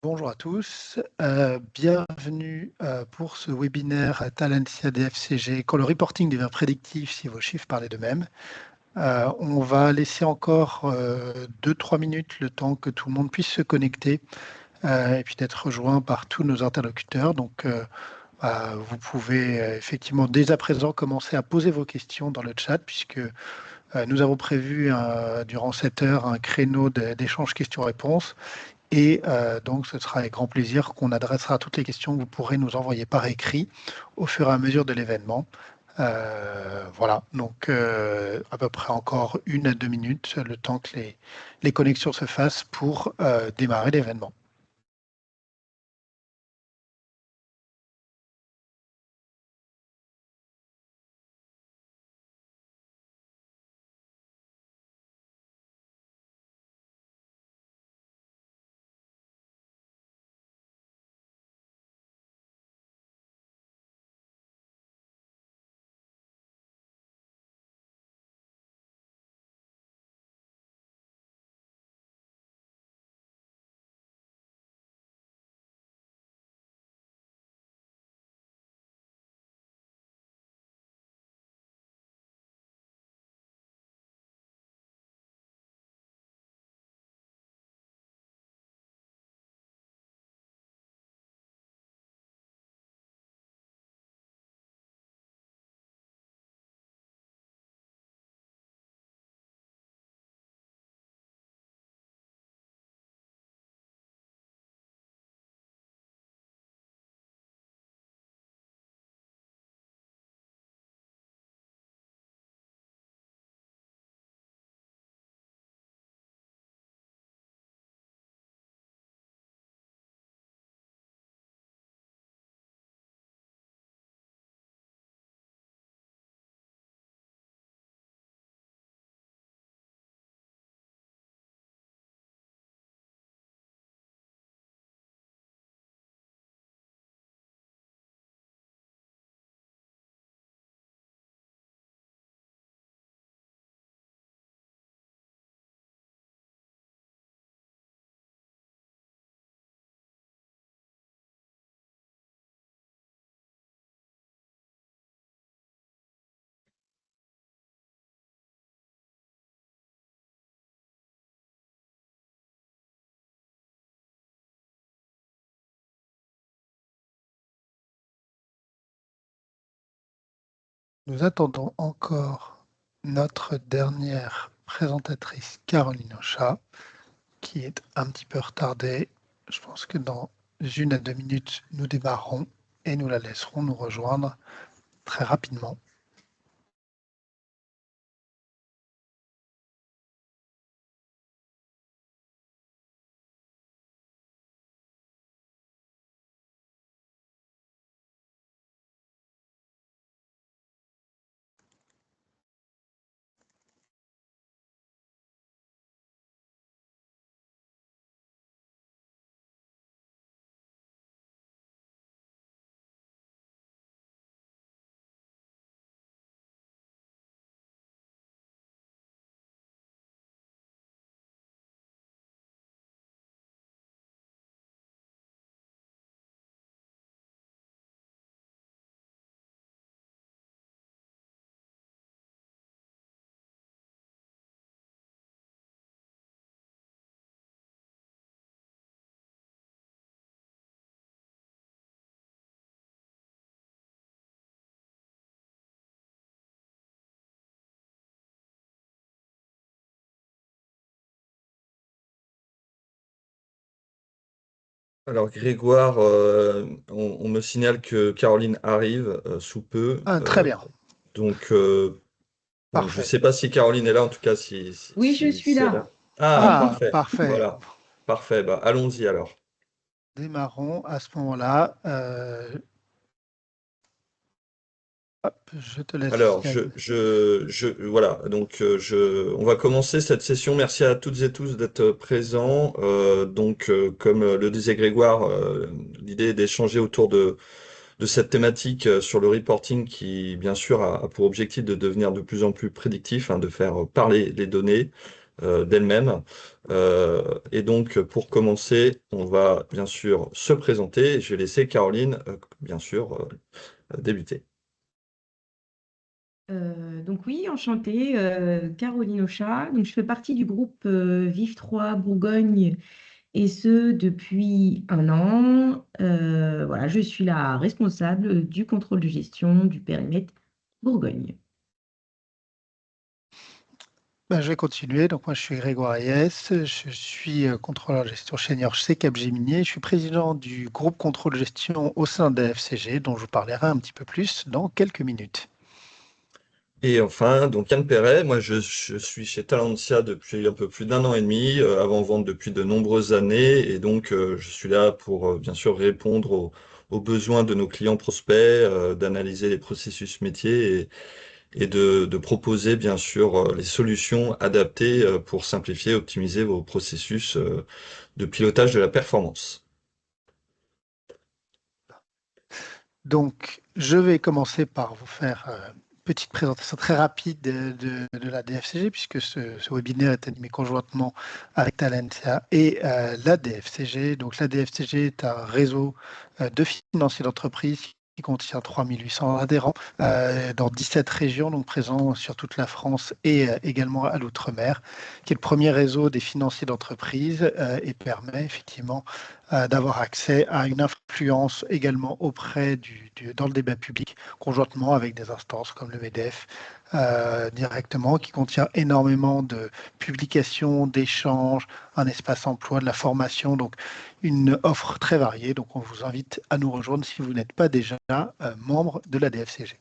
Bonjour à tous, bienvenue pour ce webinaire Talentia DFCG quand le reporting devient prédictif si vos chiffres parlaient d'eux-mêmes. On va laisser encore 2-3 minutes le temps que tout le monde puisse se connecter et puis d'être rejoint par tous nos interlocuteurs. Donc, vous pouvez effectivement dès à présent commencer à poser vos questions dans le chat puisque nous avons prévu durant cette heure un créneau d'échange questions-réponses. Et donc, ce sera avec grand plaisir qu'on adressera toutes les questions que vous pourrez nous envoyer par écrit au fur et à mesure de l'événement. Voilà, donc à peu près encore 1 à 2 minutes, le temps que les connexions se fassent pour démarrer l'événement. Nous attendons encore notre dernière présentatrice, Caroline Ocha, qui est un petit peu retardée. Je pense que dans 1 à 2 minutes, nous démarrerons et nous la laisserons nous rejoindre très rapidement. Alors Grégoire, on me signale que Caroline arrive sous peu. Ah, très bien, Donc, bon, je ne parfait. sais pas si Caroline est là, en tout cas Oui, je suis si elle est là. là. Ah, Ah, parfait. parfait. Voilà. Parfait. Bah, allons-y alors. Démarrons à ce moment-là. Hop, je te laisse Alors, y aller. voilà. Donc, on va commencer cette session. Merci à toutes et tous d'être présents. Comme le disait Grégoire, l'idée est d'échanger autour de cette thématique sur le reporting qui, bien sûr, a pour objectif de devenir de plus en plus prédictif, hein, de faire parler les données. d'elle-même. Et donc, pour commencer, on va bien sûr se présenter. Je vais laisser Caroline, bien sûr, débuter. Donc oui, enchantée, Caroline Auchat. Donc je fais partie du groupe Vive 3 Bourgogne et ce depuis un an. Voilà, je suis la responsable du contrôle de gestion du périmètre Bourgogne. Ben, je vais continuer. Donc, moi, je suis Grégoire Hayes. Je suis contrôleur de gestion senior chez Capgemini. Je suis président du groupe contrôle de gestion au sein de la FCG, dont je vous parlerai un petit peu plus dans quelques minutes. Et enfin, donc Yann Perret, moi je suis chez Talentia depuis un peu plus d'un an et demi, avant-vente depuis de nombreuses années, et donc je suis là pour bien sûr répondre aux besoins de nos clients prospects, d'analyser les processus métiers et de proposer bien sûr les solutions adaptées pour simplifier et optimiser vos processus de pilotage de la performance. Donc, je vais commencer par vous faire une petite présentation très rapide de la DFCG, puisque ce webinaire est animé conjointement avec Talentia et la DFCG. Donc, la DFCG est un réseau de financiers d'entreprise qui contient 3800 adhérents dans 17 régions, donc présents sur toute la France et également à l'outre-mer, qui est le premier réseau des financiers d'entreprise et permet effectivement d'avoir accès à une influence également auprès dans le débat public, conjointement avec des instances comme le MEDEF directement, qui contient énormément de publications, d'échanges, un espace emploi, de la formation, donc une offre très variée. Donc on vous invite à nous rejoindre si vous n'êtes pas déjà membre de la DFCG.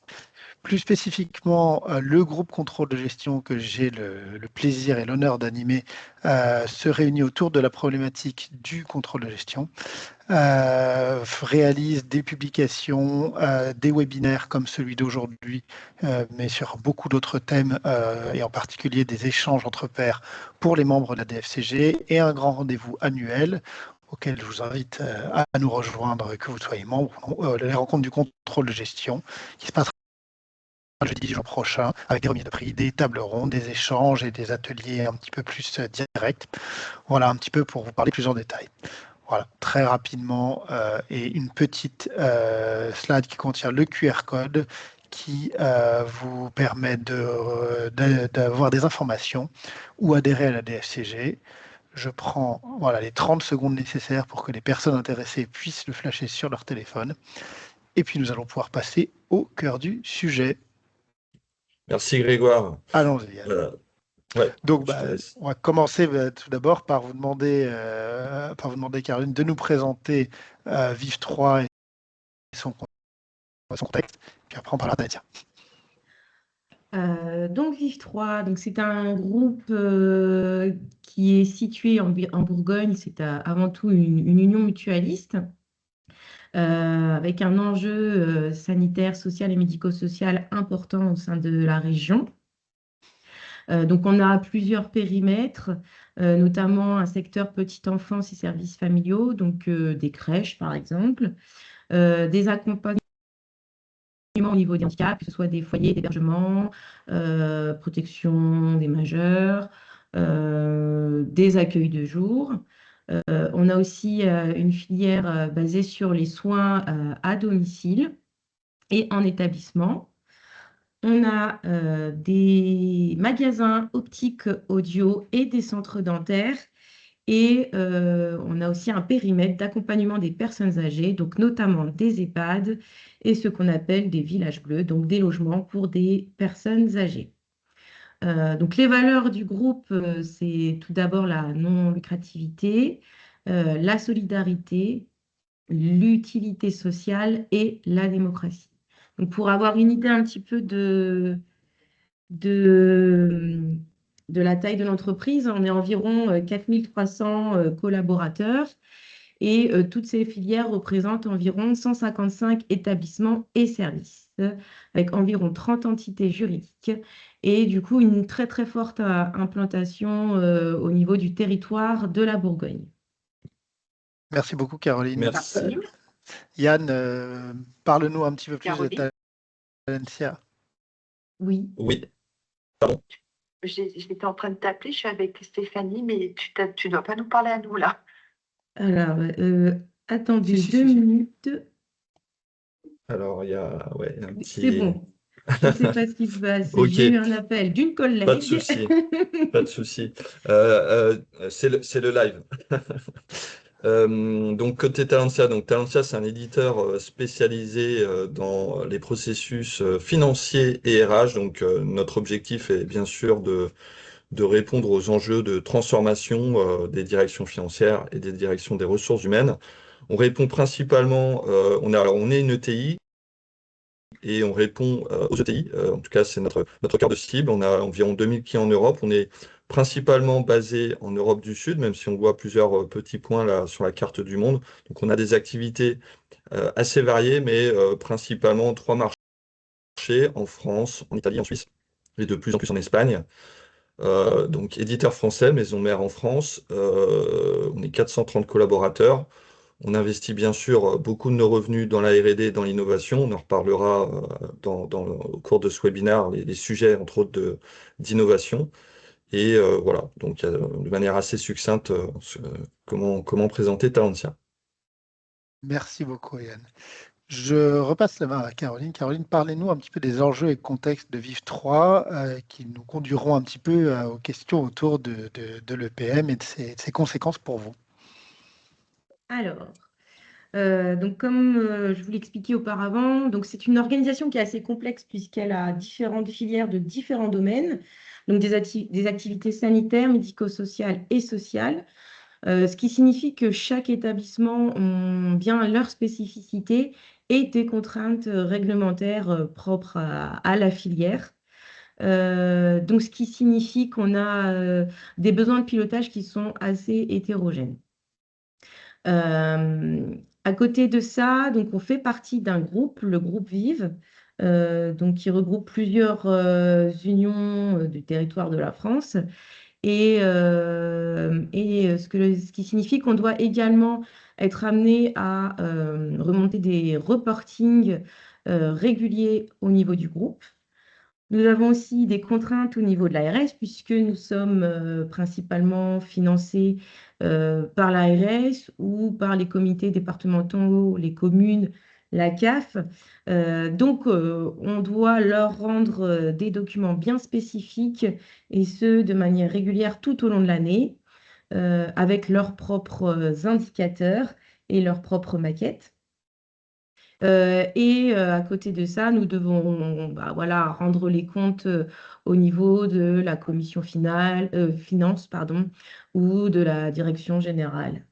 Plus spécifiquement, le groupe contrôle de gestion que j'ai le plaisir et l'honneur d'animer se réunit autour de la problématique du contrôle de gestion, réalise des publications, des webinaires comme celui d'aujourd'hui, mais sur beaucoup d'autres thèmes et en particulier des échanges entre pairs pour les membres de la DFCG et un grand rendez-vous annuel auquel je vous invite à nous rejoindre, que vous soyez membre ou non, les rencontres du contrôle de gestion qui se passera jeudi du jour prochain, avec des remises de prix, des tables rondes, des échanges et des ateliers un petit peu plus directs. Voilà un petit peu pour vous parler plus en détail. Voilà, très rapidement, et une petite slide qui contient le QR code qui vous permet d'avoir des informations ou adhérer à la DFCG. Je prends voilà, les 30 secondes nécessaires pour que les personnes intéressées puissent le flasher sur leur téléphone. Et puis nous allons pouvoir passer au cœur du sujet. Merci Grégoire. Allons-y, Yann. Ouais, Donc, je te laisse. on va commencer tout d'abord par vous demander, Caroline, de nous présenter Vive 3 et son contexte. Puis après, on parlera d'Adia. Donc Vive 3, donc c'est un groupe qui est situé en Bourgogne. C'est avant tout une union mutualiste avec un enjeu sanitaire, social et médico-social important au sein de la région. Donc, on a plusieurs périmètres, notamment un secteur petite enfance et services familiaux, donc des crèches, par exemple, des accompagnements au niveau des handicaps, que ce soit des foyers d'hébergement, protection des majeurs, des accueils de jour. On a aussi une filière basée sur les soins à domicile et en établissement. On a des magasins optiques audio et des centres dentaires. Et on a aussi un périmètre d'accompagnement des personnes âgées, donc notamment des EHPAD et ce qu'on appelle des villages bleus, donc des logements pour des personnes âgées. Donc les valeurs du groupe, c'est tout d'abord la non-lucrativité, la solidarité, l'utilité sociale et la démocratie. Donc pour avoir une idée un petit peu de, de la taille de l'entreprise, on est environ 4300 collaborateurs et toutes ces filières représentent environ 155 établissements et services, avec environ 30 entités juridiques et du coup une très très forte implantation au niveau du territoire de la Bourgogne. Merci beaucoup, Caroline. Merci. Yann, parle-nous un petit peu plus de Caroline. Talentia. Oui. Oui, pardon. J'étais en train de t'appeler, je suis avec Stéphanie, mais tu dois pas nous parler à nous là. Alors, attendez Si, si, 2 si, si. minutes. Alors, il y a ouais, un C'est petit... bon. Je ne sais pas ce qui se passe. Ok, J'ai eu un appel d'une pas de collègue. souci, pas de souci. C'est le live. Donc, côté Talentia, donc Talentia, c'est un éditeur spécialisé dans les processus financiers et RH. Donc, notre objectif est bien sûr de répondre aux enjeux de transformation des directions financières et des directions des ressources humaines. On répond principalement, on est une ETI et on répond aux ETI. En tout cas, c'est notre cœur de cible. On a environ 2000 clients en Europe. On est principalement basé en Europe du Sud, même si on voit plusieurs petits points là sur la carte du monde. Donc, on a des activités assez variées, mais principalement trois marchés, en France, en Italie, en Suisse, et de plus en plus en Espagne. Donc, éditeur français, maison mère en France. On est 430 collaborateurs. On investit bien sûr beaucoup de nos revenus dans la R&D et dans l'innovation. On en reparlera au cours de ce webinaire, les sujets, entre autres, d'innovation. Et voilà, donc de manière assez succincte, comment présenter Talentia. Merci beaucoup, Yann. Je repasse la main à Caroline. Caroline, parlez-nous un petit peu des enjeux et contextes de Vive 3 qui nous conduiront un petit peu aux questions autour de l'EPM et de ses conséquences pour vous. Alors, donc comme je vous l'expliquais auparavant, donc c'est une organisation qui est assez complexe puisqu'elle a différentes filières de différents domaines, donc des activités sanitaires, médico-sociales et sociales, ce qui signifie que chaque établissement a bien leur spécificité et des contraintes réglementaires propres à la filière. Donc, ce qui signifie qu'on a des besoins de pilotage qui sont assez hétérogènes. À côté de ça, donc on fait partie d'un groupe, le groupe Vive, donc qui regroupe plusieurs unions du territoire de la France. Ce qui signifie qu'on doit également être amené à remonter des reportings réguliers au niveau du groupe. Nous avons aussi des contraintes au niveau de l'ARS, puisque nous sommes principalement financés par l'ARS ou par les comités départementaux, les communes, la CAF. On doit leur rendre des documents bien spécifiques, et ce, de manière régulière tout au long de l'année, avec leurs propres indicateurs et leurs propres maquettes. À côté de ça, nous devons voilà, rendre les comptes au niveau de la commission finance, pardon, ou de la direction générale.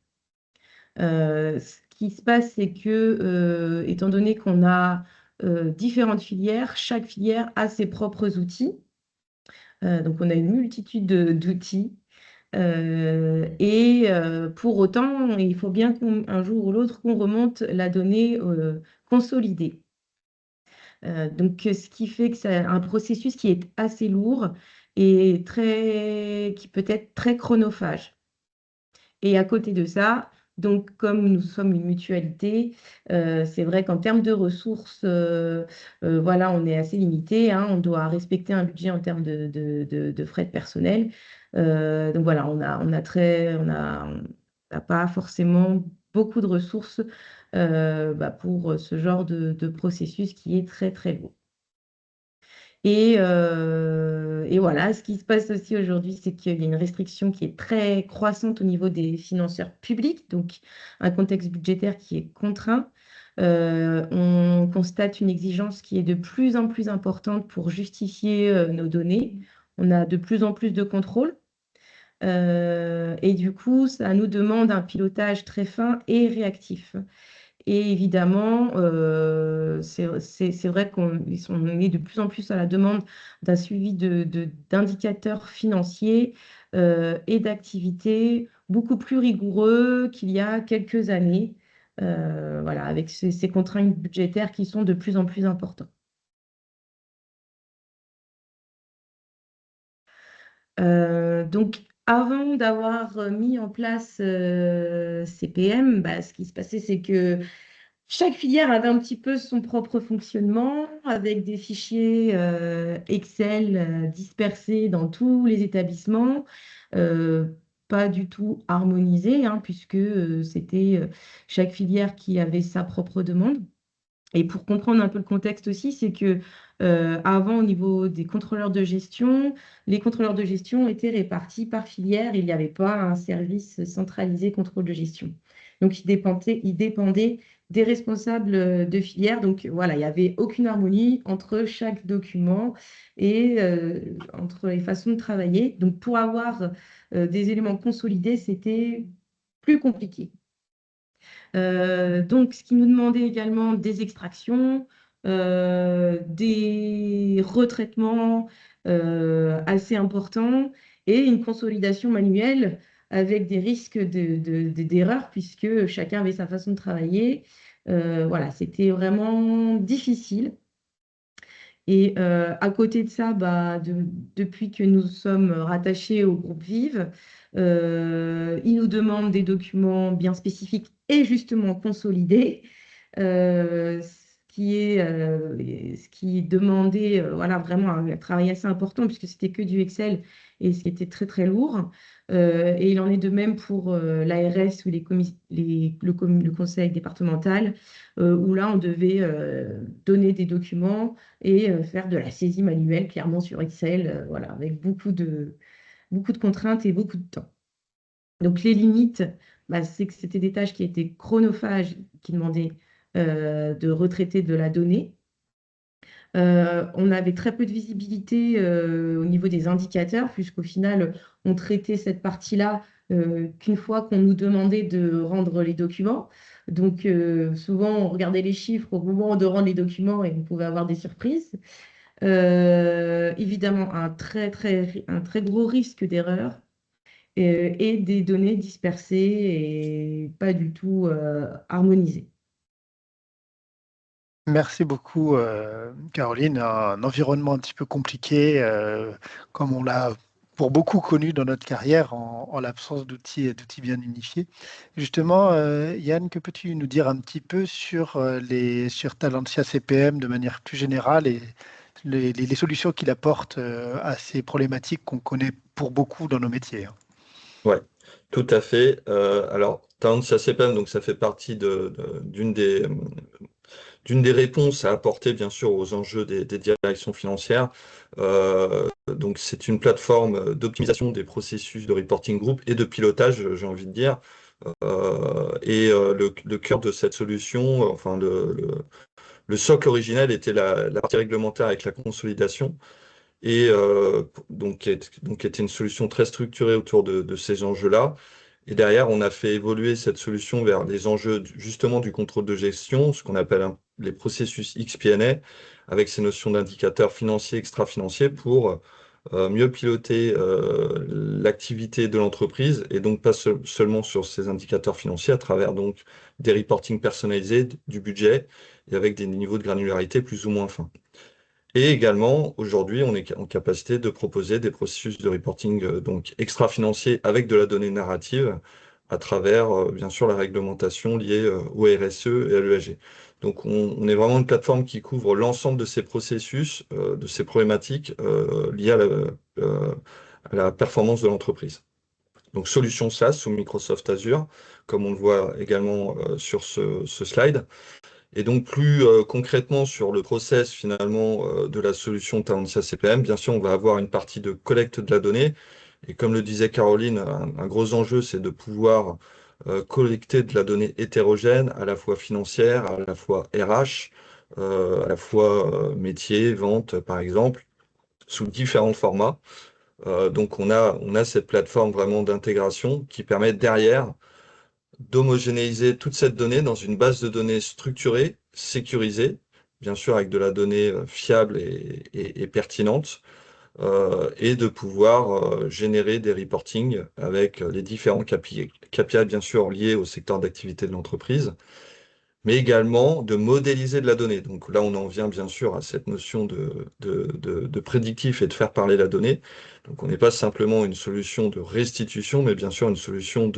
Ce qui se passe, c'est que, étant donné qu'on a différentes filières, chaque filière a ses propres outils. Donc, on a une multitude d'outils. Pour autant, il faut bien qu'un jour ou l'autre, qu'on remonte la donnée consolidée. Ce qui fait que c'est un processus qui est assez lourd et qui peut être très chronophage. Et à côté de ça, donc comme nous sommes une mutualité, c'est vrai qu'en termes de ressources, voilà, on est assez limité, hein. On doit respecter un budget en termes de frais de personnel. Donc voilà, on n'a pas forcément beaucoup de ressources pour ce genre de processus qui est très très lourd. Et voilà, ce qui se passe aussi aujourd'hui, c'est qu'il y a une restriction qui est très croissante au niveau des financeurs publics, donc un contexte budgétaire qui est contraint. On constate une exigence qui est de plus en plus importante pour justifier nos données. On a de plus en plus de contrôles. Et du coup, ça nous demande un pilotage très fin et réactif. Et évidemment, c'est vrai qu'on est de plus en plus à la demande d'un suivi d'indicateurs financiers et d'activités beaucoup plus rigoureux qu'il y a quelques années, voilà, avec ces contraintes budgétaires qui sont de plus en plus importantes. Donc, avant d'avoir mis en place CPM, ce qui se passait, c'est que Chaque filière avait un petit peu son propre fonctionnement avec des fichiers Excel dispersés dans tous les établissements, euh, pas du tout harmonisés, hein, puisque c'était chaque filière qui avait sa propre demande. Et pour comprendre un peu le contexte aussi, c'est que avant, au niveau des contrôleurs de gestion, les contrôleurs de gestion étaient répartis par filière. Il n'y avait pas un service centralisé contrôle de gestion. Donc, ils dépendaient des responsables de filière. Donc, voilà, il n'y avait aucune harmonie entre chaque document et entre les façons de travailler. Donc, pour avoir des éléments consolidés, c'était plus compliqué. Donc, ce qui nous demandait également des extractions, des retraitements assez importants et une consolidation manuelle avec des risques d'erreur puisque chacun avait sa façon de travailler. Voilà, c'était vraiment difficile. Et à côté de ça, bah, depuis que nous sommes rattachés au groupe Vive, ils nous demandent des documents bien spécifiques et justement consolidés, ce qui demandait voilà, vraiment un travail assez important puisque c'était que du Excel et ce qui était très très lourd. Et il en est de même pour l'ARS ou le conseil départemental, où là on devait donner des documents et faire de la saisie manuelle clairement sur Excel, voilà, avec beaucoup de contraintes et beaucoup de temps. Donc les limites, bah, c'est que c'était des tâches qui étaient chronophages, qui demandaient de retraiter de la donnée. On avait très peu de visibilité au niveau des indicateurs, puisqu'au final, on traitait cette partie-là qu'une fois qu'on nous demandait de rendre les documents. Donc, souvent, on regardait les chiffres au moment de rendre les documents et on pouvait avoir des surprises. Évidemment, un très gros risque d'erreur et des données dispersées et pas du tout harmonisées. Merci beaucoup, Caroline. Un environnement un petit peu compliqué, comme on l'a pour beaucoup connu dans notre carrière, en l'absence d'outils bien unifiés. Justement, Yann, que peux-tu nous dire un petit peu sur Talentia CPM de manière plus générale et les solutions qu'il apporte à ces problématiques qu'on connaît pour beaucoup dans nos métiers, hein. Ouais, tout à fait. Alors, Talentia CPM, donc ça fait partie d'une des réponses à apporter, bien sûr, aux enjeux des directions financières. Donc, c'est une plateforme d'optimisation des processus de reporting group et de pilotage, j'ai envie de dire. Le cœur de cette solution, enfin, le socle originel était la partie réglementaire avec la consolidation. Donc, était une solution très structurée autour de ces enjeux-là. Et derrière, on a fait évoluer cette solution vers les enjeux justement du contrôle de gestion, ce qu'on appelle les processus XP&A, avec ces notions d'indicateurs financiers, extra-financiers, pour mieux piloter l'activité de l'entreprise, et donc pas seulement sur ces indicateurs financiers, à travers donc des reporting personnalisés, du budget, et avec des niveaux de granularité plus ou moins fins. Et également, aujourd'hui, on est en capacité de proposer des processus de reporting donc extra-financiers avec de la donnée narrative à travers, bien sûr, la réglementation liée au RSE et à l'ESG. Donc, on est vraiment une plateforme qui couvre l'ensemble de ces processus, de ces problématiques liées à la performance de l'entreprise. Donc, solution SaaS sous Microsoft Azure, comme on le voit également sur ce slide. Et donc, plus concrètement sur le process finalement de la solution Talentia CPM, bien sûr, on va avoir une partie de collecte de la donnée. Et comme le disait Caroline, un gros enjeu, c'est de pouvoir collecter de la donnée hétérogène, à la fois financière, à la fois RH, à la fois métier, vente, par exemple, sous différents formats. Donc, on a cette plateforme vraiment d'intégration qui permet derrière d'homogénéiser toute cette donnée dans une base de données structurée, sécurisée, bien sûr avec de la donnée fiable et pertinente, et de pouvoir générer des reportings avec les différents KPI, bien sûr liés au secteur d'activité de l'entreprise, mais également de modéliser de la donnée. Donc là, on en vient bien sûr à cette notion de prédictif et de faire parler la donnée. Donc on n'est pas simplement une solution de restitution, mais bien sûr une solution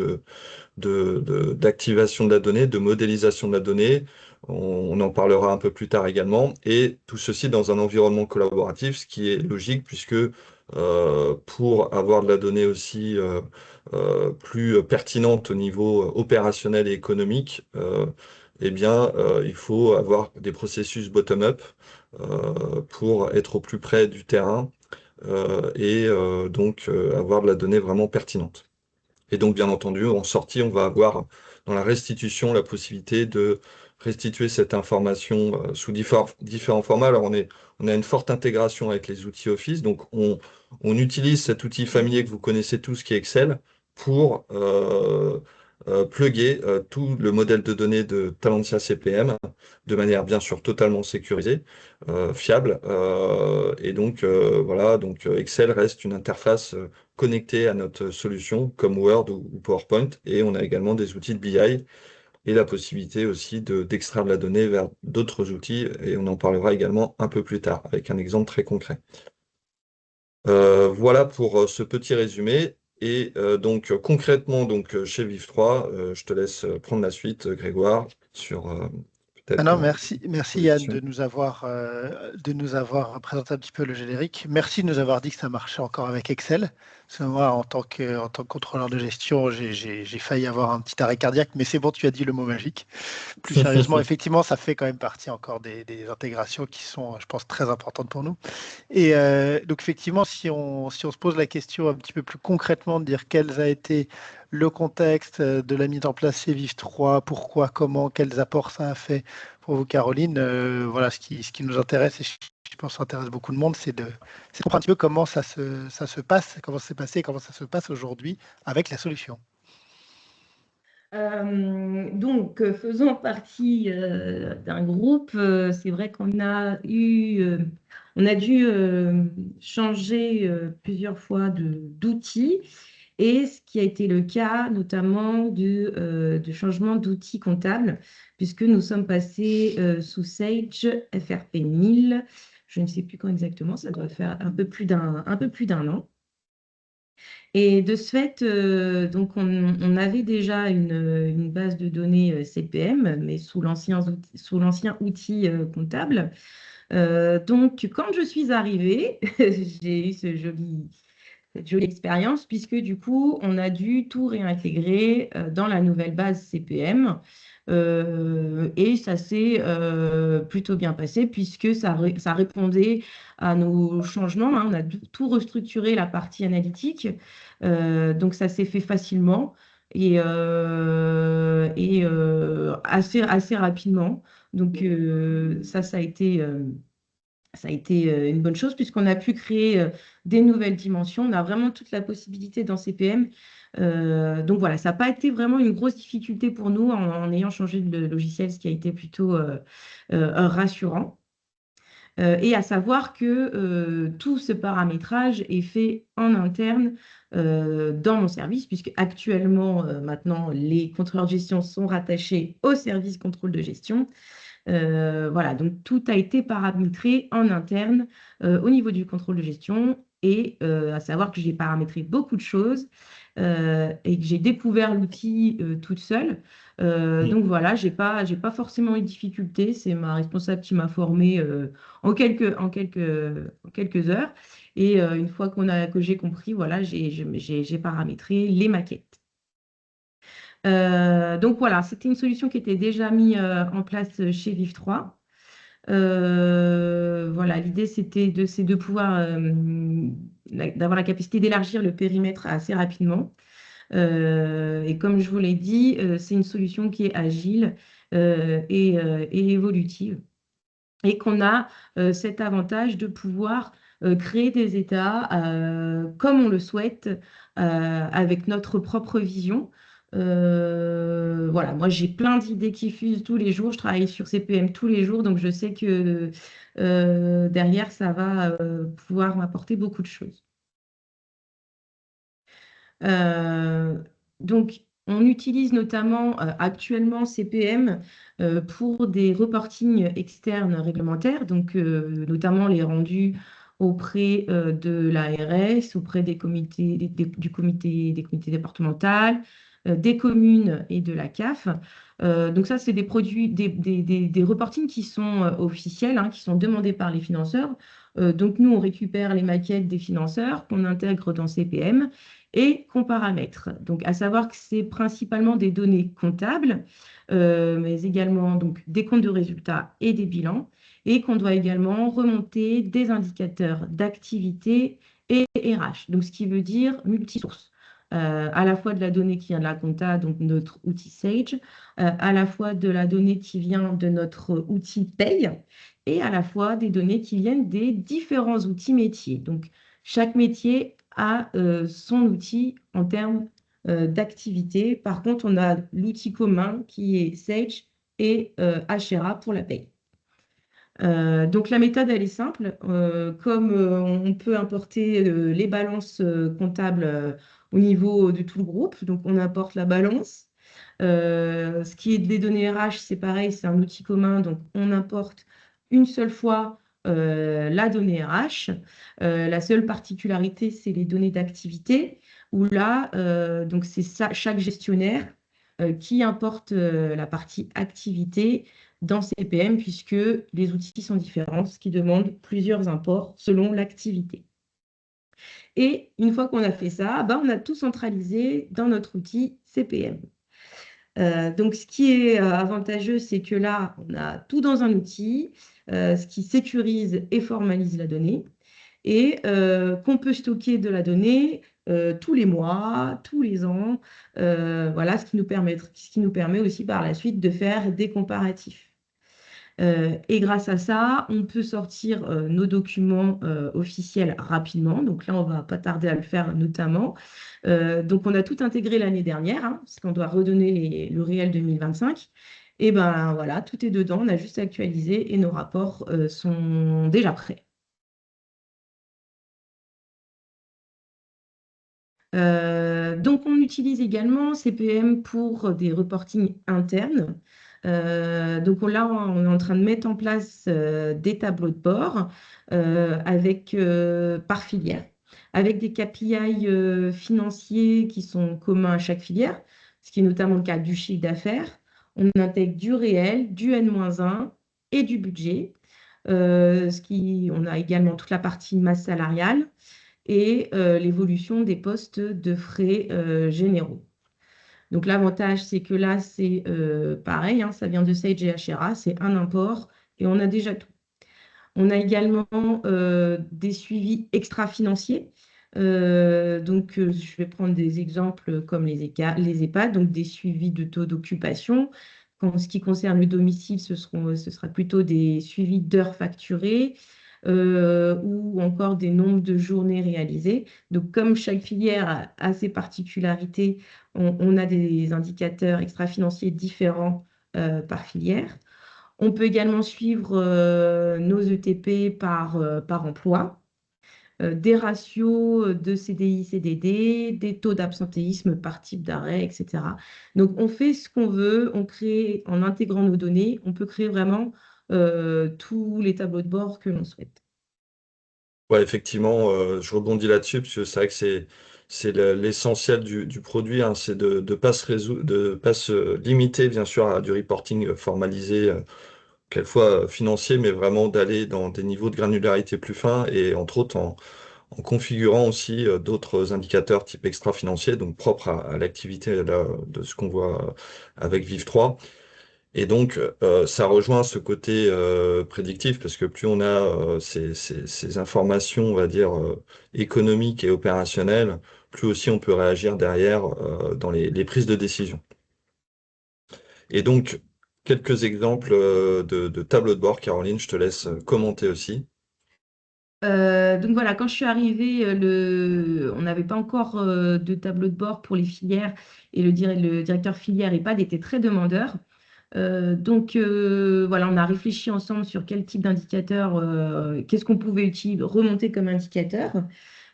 d'activation de la donnée, de modélisation de la donnée, On en parlera un peu plus tard également. Et tout ceci dans un environnement collaboratif, ce qui est logique puisque pour avoir de la donnée aussi plus pertinente au niveau opérationnel et économique, eh bien, il faut avoir des processus bottom-up pour être au plus près du terrain et donc avoir de la donnée vraiment pertinente. Et donc, bien entendu, en sortie, on va avoir dans la restitution la possibilité de restituer cette information sous différents formats. Alors, on a une forte intégration avec les outils Office. Donc, on utilise cet outil familier que vous connaissez tous, qui est Excel, pour plugger tout le modèle de données de Talentia CPM de manière, bien sûr, totalement sécurisée, fiable. Et donc, voilà, donc Excel reste une interface connectés à notre solution comme Word ou PowerPoint. Et on a également des outils de BI et la possibilité aussi d'extraire de la donnée vers d'autres outils. Et on en parlera également un peu plus tard avec un exemple très concret. Voilà pour ce petit résumé. Et donc concrètement, donc, chez Viv3, je te laisse prendre la suite, Grégoire, sur peut-être Non, merci Yann solution. de nous avoir présenté un petit peu le générique. Merci de nous avoir dit que ça marchait encore avec Excel. Parce que moi, en tant que contrôleur de gestion, j'ai failli avoir un petit arrêt cardiaque, mais c'est bon, tu as dit le mot magique. Plus sérieusement, effectivement, ça fait quand même partie encore des intégrations qui sont, je pense, très importantes pour nous. Et donc, effectivement, si on se pose la question un petit peu plus concrètement, de dire quel a été le contexte de la mise en place chez Viv3, pourquoi, comment, quels apports ça a fait pour vous, Caroline, voilà, ce qui nous intéresse, et je pense que ça intéresse beaucoup de monde, c'est de comprendre un petit peu comment ça se passe, comment ça s'est passé, comment ça se passe aujourd'hui avec la solution. Donc, faisant partie d'un groupe, c'est vrai qu'on a dû changer plusieurs fois d'outils, et ce qui a été le cas notamment de changement d'outils comptables, puisque nous sommes passés sous Sage FRP 1000, je ne sais plus quand exactement, ça doit faire un peu plus d'un an. Et de ce fait, donc on avait déjà une base de données CPM, mais sous l'ancien outil comptable. Donc, quand je suis arrivée, j'ai eu cette jolie expérience, puisque du coup, on a dû tout réintégrer dans la nouvelle base CPM. Et ça s'est plutôt bien passé, puisque ça répondait à nos changements, hein. On a tout restructuré, la partie analytique. Donc, ça s'est fait facilement et assez rapidement. Donc, ça a été une bonne chose, puisqu'on a pu créer des nouvelles dimensions. On a vraiment toute la possibilité dans CPM. Donc voilà, ça n'a pas été vraiment une grosse difficulté pour nous en ayant changé de logiciel, ce qui a été plutôt rassurant. Et à savoir que tout ce paramétrage est fait en interne dans mon service, puisque actuellement, maintenant, les contrôleurs de gestion sont rattachés au service contrôle de gestion. Voilà, donc tout a été paramétré en interne au niveau du contrôle de gestion, et à savoir que j'ai paramétré beaucoup de choses et que j'ai découvert l'outil toute seule. Donc voilà, j'ai pas forcément eu de difficulté. C'est ma responsable qui m'a formée en quelques heures. Et une fois que j'ai compris, voilà, j'ai paramétré les maquettes. Donc voilà, c'était une solution qui était déjà mise en place chez Viv3. Voilà, l'idée c'est de pouvoir d'avoir la capacité d'élargir le périmètre assez rapidement. Et comme je vous l'ai dit, c'est une solution qui est agile et évolutive, et qu'on a cet avantage de pouvoir créer des états comme on le souhaite, avec notre propre vision. Voilà, moi j'ai plein d'idées qui fusent tous les jours, je travaille sur CPM tous les jours, donc je sais que derrière ça va pouvoir m'apporter beaucoup de choses. Donc, on utilise notamment actuellement CPM pour des reportings externes réglementaires, donc notamment les rendus auprès de l'ARS, auprès des comités départementaux, des communes et de la CAF. Donc ça, c'est des produits, des reportings qui sont officiels, hein, qui sont demandés par les financeurs. Donc nous, on récupère les maquettes des financeurs qu'on intègre dans CPM et qu'on paramètre. Donc à savoir que c'est principalement des données comptables, mais également donc, des comptes de résultats et des bilans, et qu'on doit également remonter des indicateurs d'activité et RH. Donc ce qui veut dire multisource. À la fois de la donnée qui vient de la compta, donc notre outil Sage, à la fois de la donnée qui vient de notre outil Paye, et à la fois des données qui viennent des différents outils métiers. Donc, chaque métier a son outil en termes d'activité. Par contre, on a l'outil commun qui est Sage et Ashera pour la paye. Donc la méthode, elle est simple. Comme on peut importer les balances comptables au niveau de tout le groupe, donc on importe la balance. Ce qui est des données RH, c'est pareil, c'est un outil commun, donc on importe une seule fois la donnée RH. La seule particularité, c'est les données d'activité, où là, donc c'est ça, chaque gestionnaire qui importe la partie activité dans CPM, puisque les outils sont différents, ce qui demande plusieurs imports selon l'activité. Et une fois qu'on a fait ça, on a tout centralisé dans notre outil CPM. Donc, ce qui est avantageux, c'est que là, on a tout dans un outil, ce qui sécurise et formalise la donnée, et qu'on peut stocker de la donnée tous les mois, tous les ans. Voilà, ce qui nous permet aussi par la suite de faire des comparatifs. Et grâce à ça, on peut sortir nos documents officiels rapidement. Donc là, on ne va pas tarder à le faire notamment. Donc, on a tout intégré l'année dernière, hein, parce qu'on doit redonner le réel 2025. Et ben voilà, tout est dedans. On a juste actualisé et nos rapports sont déjà prêts. Donc, on utilise également CPM pour des reportings internes. Donc là, on est en train de mettre en place des tableaux de bord par filière, avec des KPI financiers qui sont communs à chaque filière, ce qui est notamment le cas du chiffre d'affaires. On intègre du réel, du N-1 et du budget. On a également toute la partie masse salariale et l'évolution des postes de frais généraux. Donc l'avantage, c'est que là, c'est pareil, hein, ça vient de Sage et Ashera, c'est un import et on a déjà tout. On a également des suivis extra-financiers. Donc, je vais prendre des exemples comme les EHPAD, donc des suivis de taux d'occupation. En ce qui concerne le domicile, ce sera plutôt des suivis d'heures facturées ou encore des nombres de journées réalisées. Donc, comme chaque filière a ses particularités, on a des indicateurs extra-financiers différents par filière. On peut également suivre nos ETP par emploi, des ratios de CDI, CDD, des taux d'absentéisme par type d'arrêt, etc. Donc, on fait ce qu'on veut, on crée, en intégrant nos données, on peut créer vraiment tous les tableaux de bord que l'on souhaite. Ouais, effectivement, je rebondis là-dessus, parce que c'est vrai que c'est l'essentiel du produit, hein, c'est de ne pas de pas se limiter, bien sûr, à du reporting formalisé, quelquefois financier, mais vraiment d'aller dans des niveaux de granularité plus fins, et entre autres en configurant aussi d'autres indicateurs type extra-financier, donc propres à l'activité là, de ce qu'on voit avec Viv3. Et donc, ça rejoint ce côté prédictif, parce que plus on a ces informations, on va dire, économiques et opérationnelles, plus aussi on peut réagir derrière dans les prises de décision. Et donc, quelques exemples de tableaux de bord, Caroline, je te laisse commenter aussi. Donc voilà, quand je suis arrivée, on n'avait pas encore de tableau de bord pour les filières et le directeur filière EHPAD était très demandeur. Donc voilà, on a réfléchi ensemble sur quel type d'indicateur, qu'est-ce qu'on pouvait remonter comme indicateur.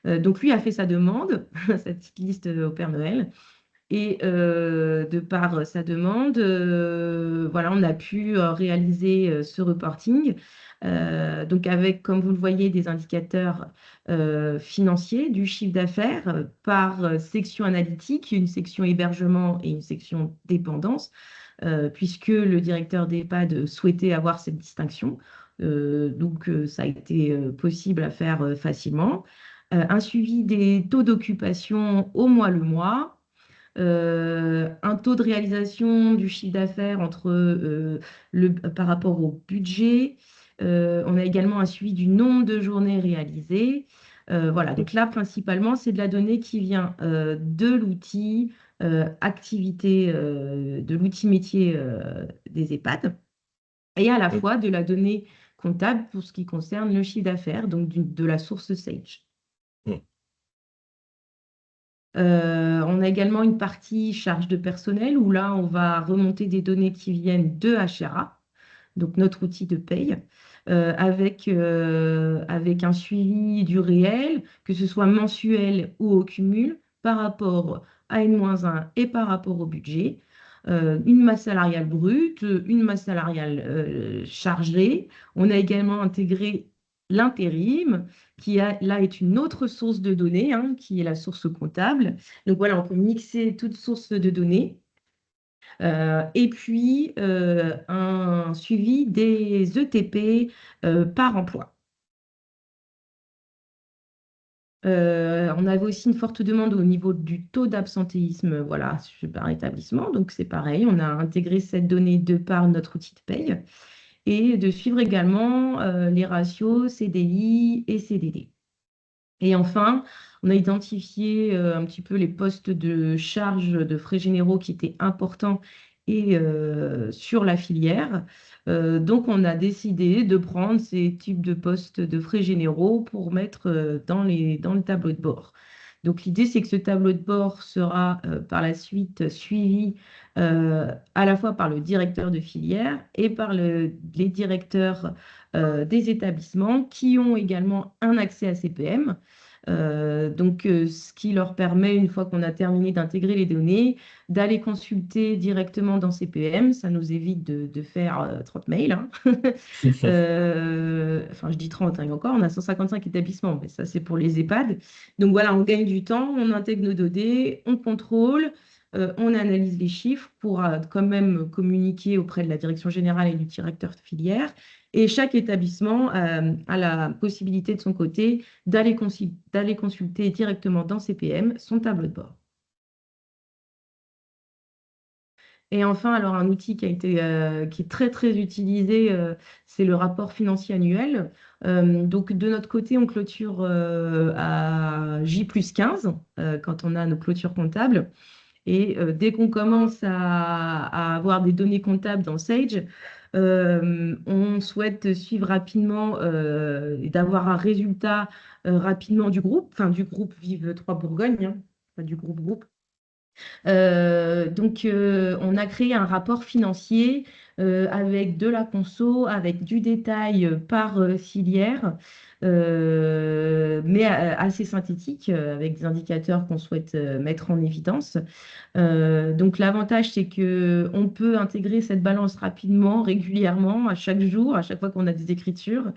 Donc lui a fait sa demande, sa petite liste au Père Noël. Et de par sa demande, voilà, on a pu réaliser ce reporting. Donc avec, comme vous le voyez, des indicateurs financiers du chiffre d'affaires par section analytique, une section hébergement et une section dépendance, puisque le directeur d'EHPAD souhaitait avoir cette distinction. Donc ça a été possible à faire facilement. Un suivi des taux d'occupation au mois le mois. Un taux de réalisation du chiffre d'affaires par rapport au budget. On a également un suivi du nombre de journées réalisées. Voilà, donc là, principalement, c'est de la donnée qui vient de l'outil activité, de l'outil métier des EHPAD, et à la fois de la donnée comptable pour ce qui concerne le chiffre d'affaires, donc de la source Sage. On a également une partie charge de personnel où là, on va remonter des données qui viennent de HRA, donc notre outil de paye, avec un suivi du réel, que ce soit mensuel ou au cumul, par rapport à N-1 et par rapport au budget. Une masse salariale brute, une masse salariale chargée. On a également intégré l'intérim, qui là est une autre source de données, hein, qui est la source comptable. Donc voilà, on peut mixer toutes sources de données. Et puis un suivi des ETP par emploi. On avait aussi une forte demande au niveau du taux d'absentéisme, voilà, par établissement. Donc c'est pareil, on a intégré cette donnée de par notre outil de paye et de suivre également les ratios CDI et CDD. Et enfin, on a identifié un petit peu les postes de charge de frais généraux qui étaient importants et sur la filière. Donc, on a décidé de prendre ces types de postes de frais généraux pour mettre dans le tableau de bord. Donc, l'idée, c'est que ce tableau de bord sera par la suite suivi à la fois par le directeur de filière et par les directeurs des établissements qui ont également un accès à CPM. Ce qui leur permet, une fois qu'on a terminé d'intégrer les données, d'aller consulter directement dans CPM. Ça nous évite de faire 30 mails, hein. Enfin, je dis 30, hein, et encore, on a 155 établissements, mais ça, c'est pour les EHPAD. Donc voilà, on gagne du temps, on intègre nos données, on contrôle, on analyse les chiffres pour quand même communiquer auprès de la direction générale et du directeur de filière. Et chaque établissement a la possibilité de son côté d'aller consulter directement dans CPM son tableau de bord. Et enfin, alors un outil qui est très très utilisé, c'est le rapport financier annuel. Donc de notre côté, on clôture à J+15 quand on a nos clôtures comptables. Et dès qu'on commence à avoir des données comptables dans Sage, on souhaite suivre rapidement et d'avoir un résultat rapidement du groupe, enfin du groupe Vive 3 Bourgogne, hein, pas du groupe. On a créé un rapport financier avec de la conso, avec du détail par filière, mais assez synthétique, avec des indicateurs qu'on souhaite mettre en évidence. Donc l'avantage, c'est qu'on peut intégrer cette balance rapidement, régulièrement, à chaque jour, à chaque fois qu'on a des écritures.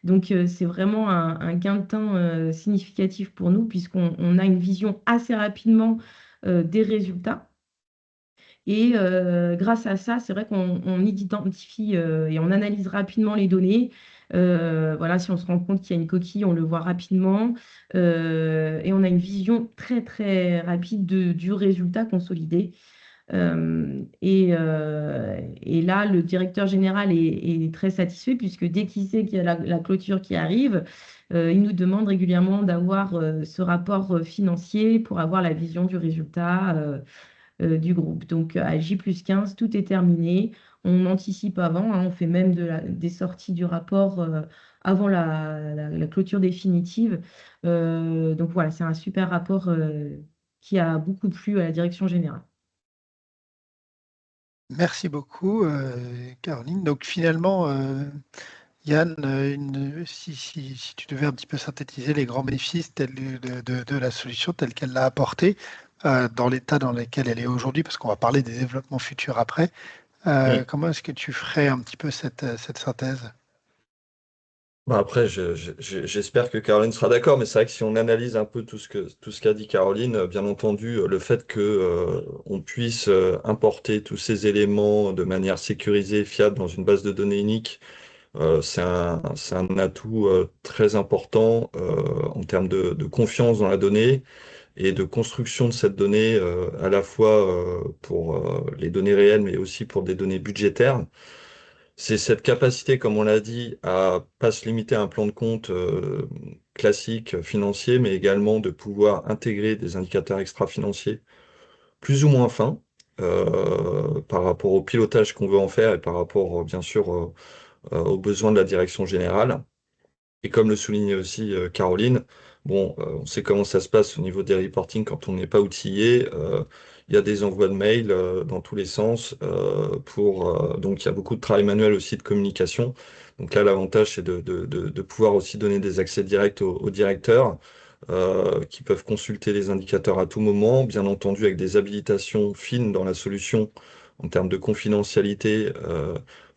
Donc c'est vraiment un gain de temps significatif pour nous, puisqu'on a une vision assez rapidement des résultats. Et grâce à ça, c'est vrai qu'on identifie et on analyse rapidement les données. Voilà, si on se rend compte qu'il y a une coquille, on le voit rapidement. Et on a une vision très, très rapide du résultat consolidé. Et là, le directeur général est très satisfait puisque dès qu'il sait qu'il y a la clôture qui arrive, il nous demande régulièrement d'avoir ce rapport financier pour avoir la vision du résultat du groupe. Donc à J+15, tout est terminé. On anticipe avant, hein, on fait même des sorties du rapport avant la clôture définitive. Donc voilà, c'est un super rapport qui a beaucoup plu à la direction générale. Merci beaucoup, Caroline. Donc finalement, Yann, si tu devais un petit peu synthétiser les grands bénéfices de la solution telle qu'elle l'a apporté, dans l'état dans lequel elle est aujourd'hui, parce qu'on va parler des développements futurs après. Oui. Comment est-ce que tu ferais un petit peu cette synthèse? Bah après, j'espère que Caroline sera d'accord, mais c'est vrai que si on analyse un peu tout ce qu'a dit Caroline, bien entendu, le fait que on puisse importer tous ces éléments de manière sécurisée, fiable dans une base de données unique, c'est un atout très important en termes de confiance dans la donnée et de construction de cette donnée, à la fois pour les données réelles, mais aussi pour des données budgétaires. C'est cette capacité, comme on l'a dit, à pas se limiter à un plan de compte classique financier, mais également de pouvoir intégrer des indicateurs extra-financiers plus ou moins fins par rapport au pilotage qu'on veut en faire et par rapport, bien sûr, aux besoins de la direction générale. Et comme le soulignait aussi Caroline, bon, on sait comment ça se passe au niveau des reporting quand on n'est pas outillé. Il y a des envois de mails dans tous les sens donc il y a beaucoup de travail manuel aussi de communication. Donc là, l'avantage, c'est de pouvoir aussi donner des accès directs aux directeurs qui peuvent consulter les indicateurs à tout moment, bien entendu avec des habilitations fines dans la solution en termes de confidentialité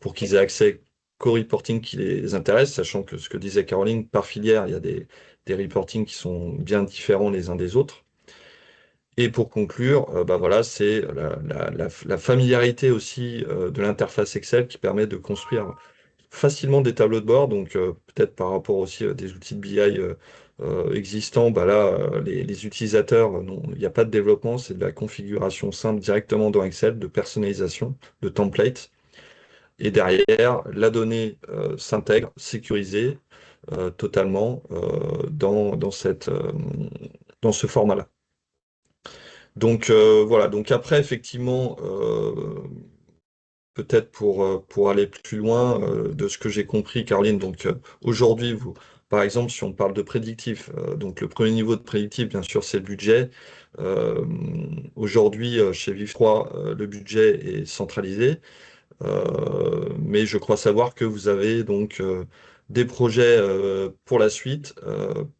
pour qu'ils aient accès qu'au reporting qui les intéresse, sachant que ce que disait Caroline, par filière, il y a des reportings qui sont bien différents les uns des autres. Et pour conclure, bah voilà, c'est la familiarité aussi de l'interface Excel qui permet de construire facilement des tableaux de bord. Donc peut-être par rapport aussi à des outils de BI existants, bah là, les utilisateurs, non, il n'y a pas de développement, c'est de la configuration simple directement dans Excel, de personnalisation, de template. Et derrière, la donnée s'intègre, sécurisée totalement dans ce format-là. Donc voilà, donc après, effectivement, peut-être pour aller plus loin de ce que j'ai compris, Caroline, donc aujourd'hui, vous, par exemple, si on parle de prédictif, donc le premier niveau de prédictif, bien sûr, c'est le budget. Euh, Aujourd'hui, chez Viv3, le budget est centralisé. Mais je crois savoir que vous avez donc des projets pour la suite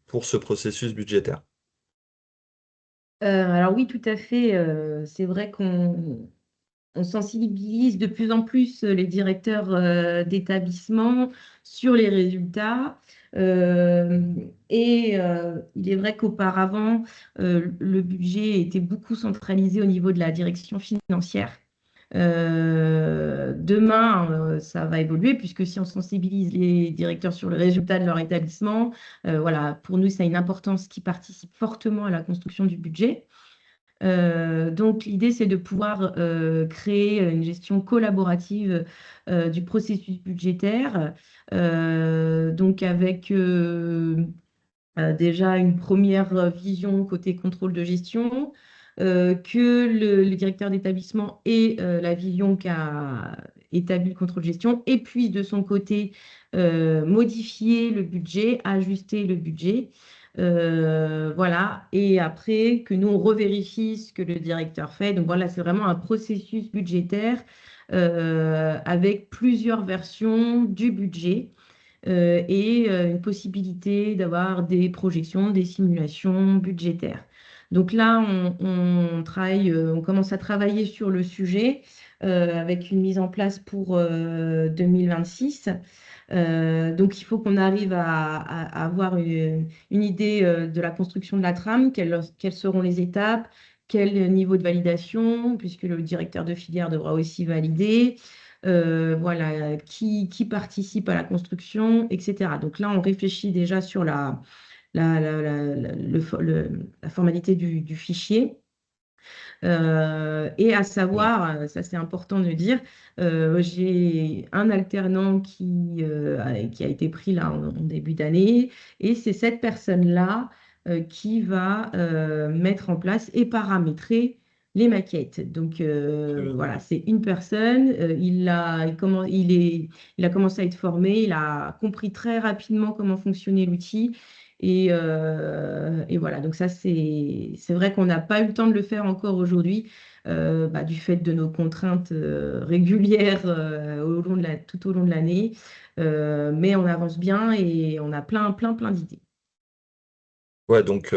pour ce processus budgétaire. Alors oui, tout à fait. C'est vrai qu'on sensibilise de plus en plus les directeurs d'établissement sur les résultats. Euh, il est vrai qu'auparavant, le budget était beaucoup centralisé au niveau de la direction financière. Demain, ça va évoluer puisque si on sensibilise les directeurs sur le résultat de leur établissement, voilà, pour nous, ça a une importance qui participe fortement à la construction du budget. Donc, l'idée, c'est de pouvoir créer une gestion collaborative du processus budgétaire, donc avec déjà une première vision côté contrôle de gestion, que le directeur d'établissement ait la vision qu'a établi le contrôle de gestion et puis de son côté modifier le budget, ajuster le budget. Voilà, et après que nous on revérifie ce que le directeur fait. Donc voilà, c'est vraiment un processus budgétaire avec plusieurs versions du budget et une possibilité d'avoir des projections, des simulations budgétaires. Donc là, on travaille, on commence à travailler sur le sujet avec une mise en place pour 2026. Donc, il faut qu'on arrive à avoir une idée de la construction de la trame, quelles seront les étapes, quel niveau de validation, puisque le directeur de filière devra aussi valider, voilà, qui participe à la construction, etc. Donc là, on réfléchit déjà sur la formalité du fichier. Et à Oui. savoir, ça c'est important de le dire, j'ai un alternant qui a été pris là en début d'année, et c'est cette personne-là qui va mettre en place et paramétrer les maquettes. Donc Très bien. voilà, c'est une personne, il a commencé à être formé, il a compris très rapidement comment fonctionnait l'outil. Et voilà, donc ça, c'est vrai qu'on n'a pas eu le temps de le faire encore aujourd'hui, du fait de nos contraintes régulières tout au long de l'année. Mais on avance bien et on a plein d'idées. Ouais, donc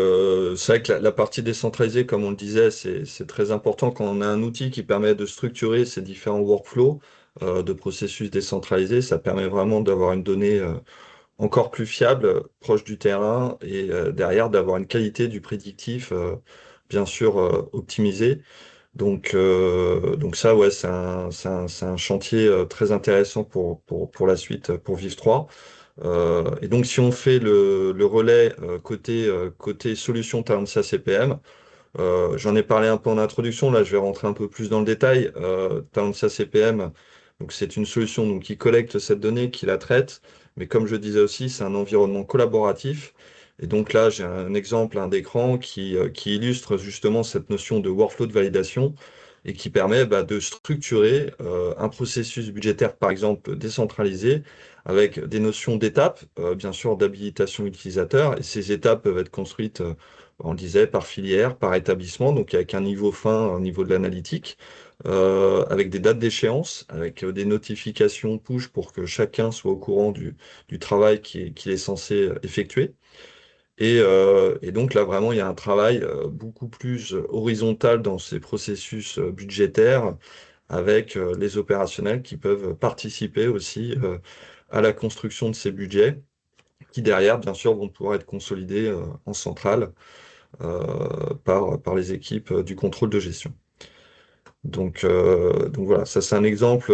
c'est vrai que la partie décentralisée, comme on le disait, c'est très important quand on a un outil qui permet de structurer ces différents workflows de processus décentralisés. Ça permet vraiment d'avoir une donnée encore plus fiable, proche du terrain, et derrière d'avoir une qualité du prédictif, bien sûr, optimisée. Donc ça, ouais, c'est un chantier très intéressant pour la suite, pour Vive 3. Et donc, si on fait le relais côté solution Talentia CPM, j'en ai parlé un peu en introduction, là je vais rentrer un peu plus dans le détail. Talentia CPM, donc c'est une solution donc, qui collecte cette donnée, qui la traite, mais comme je disais aussi, c'est un environnement collaboratif. Et donc là, j'ai un exemple, un d'écran qui illustre justement cette notion de workflow de validation et qui permet de structurer un processus budgétaire, par exemple, décentralisé, avec des notions d'étapes, bien sûr, d'habilitation utilisateur. Et ces étapes peuvent être construites on le disait, par filière, par établissement, donc avec un niveau fin au niveau de l'analytique, avec des dates d'échéance, avec des notifications push pour que chacun soit au courant du travail qu'il est censé effectuer. Et donc là, vraiment, il y a un travail beaucoup plus horizontal dans ces processus budgétaires, avec les opérationnels qui peuvent participer aussi à la construction de ces budgets, qui derrière, bien sûr, vont pouvoir être consolidés en centrale par les équipes du contrôle de gestion. Donc voilà, ça c'est un exemple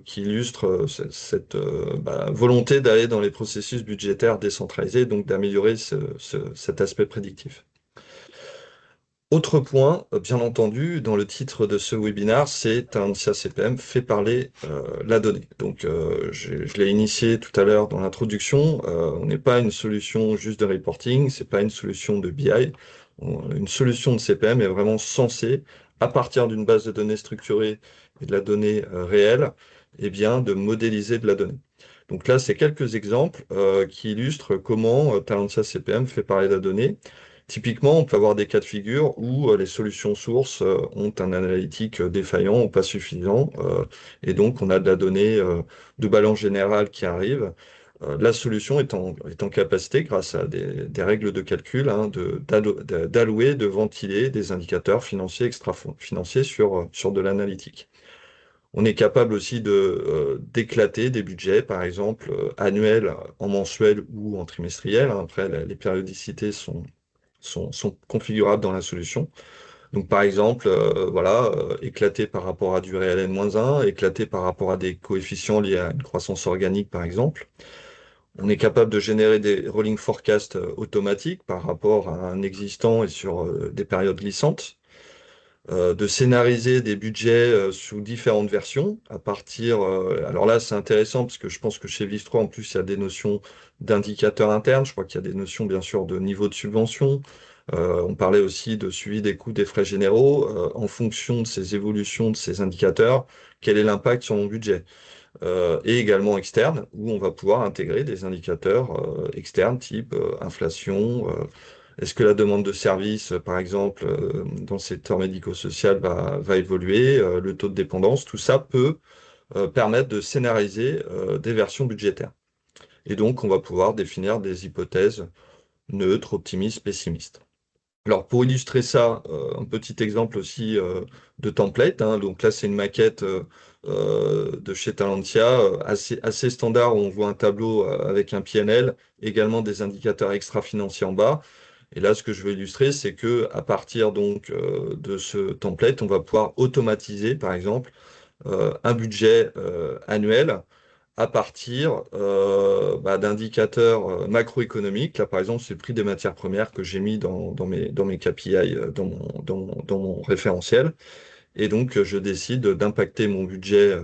qui illustre cette volonté d'aller dans les processus budgétaires décentralisés, donc d'améliorer cet aspect prédictif. Autre point, bien entendu, dans le titre de ce webinaire, c'est Talentia CPM fait parler la donnée. Donc, je l'ai initié tout à l'heure dans l'introduction. On n'est pas une solution juste de reporting, c'est pas une solution de BI. Une solution de CPM est vraiment censée, à partir d'une base de données structurée et de la donnée réelle, eh bien, de modéliser de la donnée. Donc là, c'est quelques exemples qui illustrent comment Talentia CPM fait parler la donnée. Typiquement, on peut avoir des cas de figure où les solutions sources ont un analytique défaillant ou pas suffisant, et donc on a de la donnée de balance générale qui arrive. La solution est en capacité, grâce à des règles de calcul, hein, d'allouer, de ventiler des indicateurs financiers, extra-financiers sur de l'analytique. On est capable aussi d'éclater des budgets, par exemple annuels en mensuel ou en trimestriel, hein. Après, les périodicités sont configurables dans la solution. Donc, par exemple, voilà, éclaté par rapport à du réel N-1, éclaté par rapport à des coefficients liés à une croissance organique, par exemple. On est capable de générer des rolling forecasts automatiques par rapport à un existant et sur des périodes glissantes. De scénariser des budgets sous différentes versions à partir. Alors là, c'est intéressant parce que je pense que chez Vive3, en plus, il y a des notions d'indicateurs internes. Je crois qu'il y a des notions, bien sûr, de niveau de subvention. On parlait aussi de suivi des coûts des frais généraux. En fonction de ces évolutions, de ces indicateurs, quel est l'impact sur mon budget? Et également externe, où on va pouvoir intégrer des indicateurs externes type inflation. Est-ce que la demande de service, par exemple, dans le secteur médico-social va évoluer, le taux de dépendance, tout ça peut permettre de scénariser des versions budgétaires. Et donc, on va pouvoir définir des hypothèses neutres, optimistes, pessimistes. Alors, pour illustrer ça, un petit exemple aussi de template, hein. Donc là, c'est une maquette de chez Talentia, assez standard, où on voit un tableau avec un PNL, également des indicateurs extra-financiers en bas. Et là, ce que je veux illustrer, c'est que à partir donc de ce template, on va pouvoir automatiser, par exemple, un budget annuel à partir d'indicateurs macroéconomiques. Là, par exemple, c'est le prix des matières premières que j'ai mis dans mes KPI, dans mon référentiel. Et donc, je décide d'impacter mon budget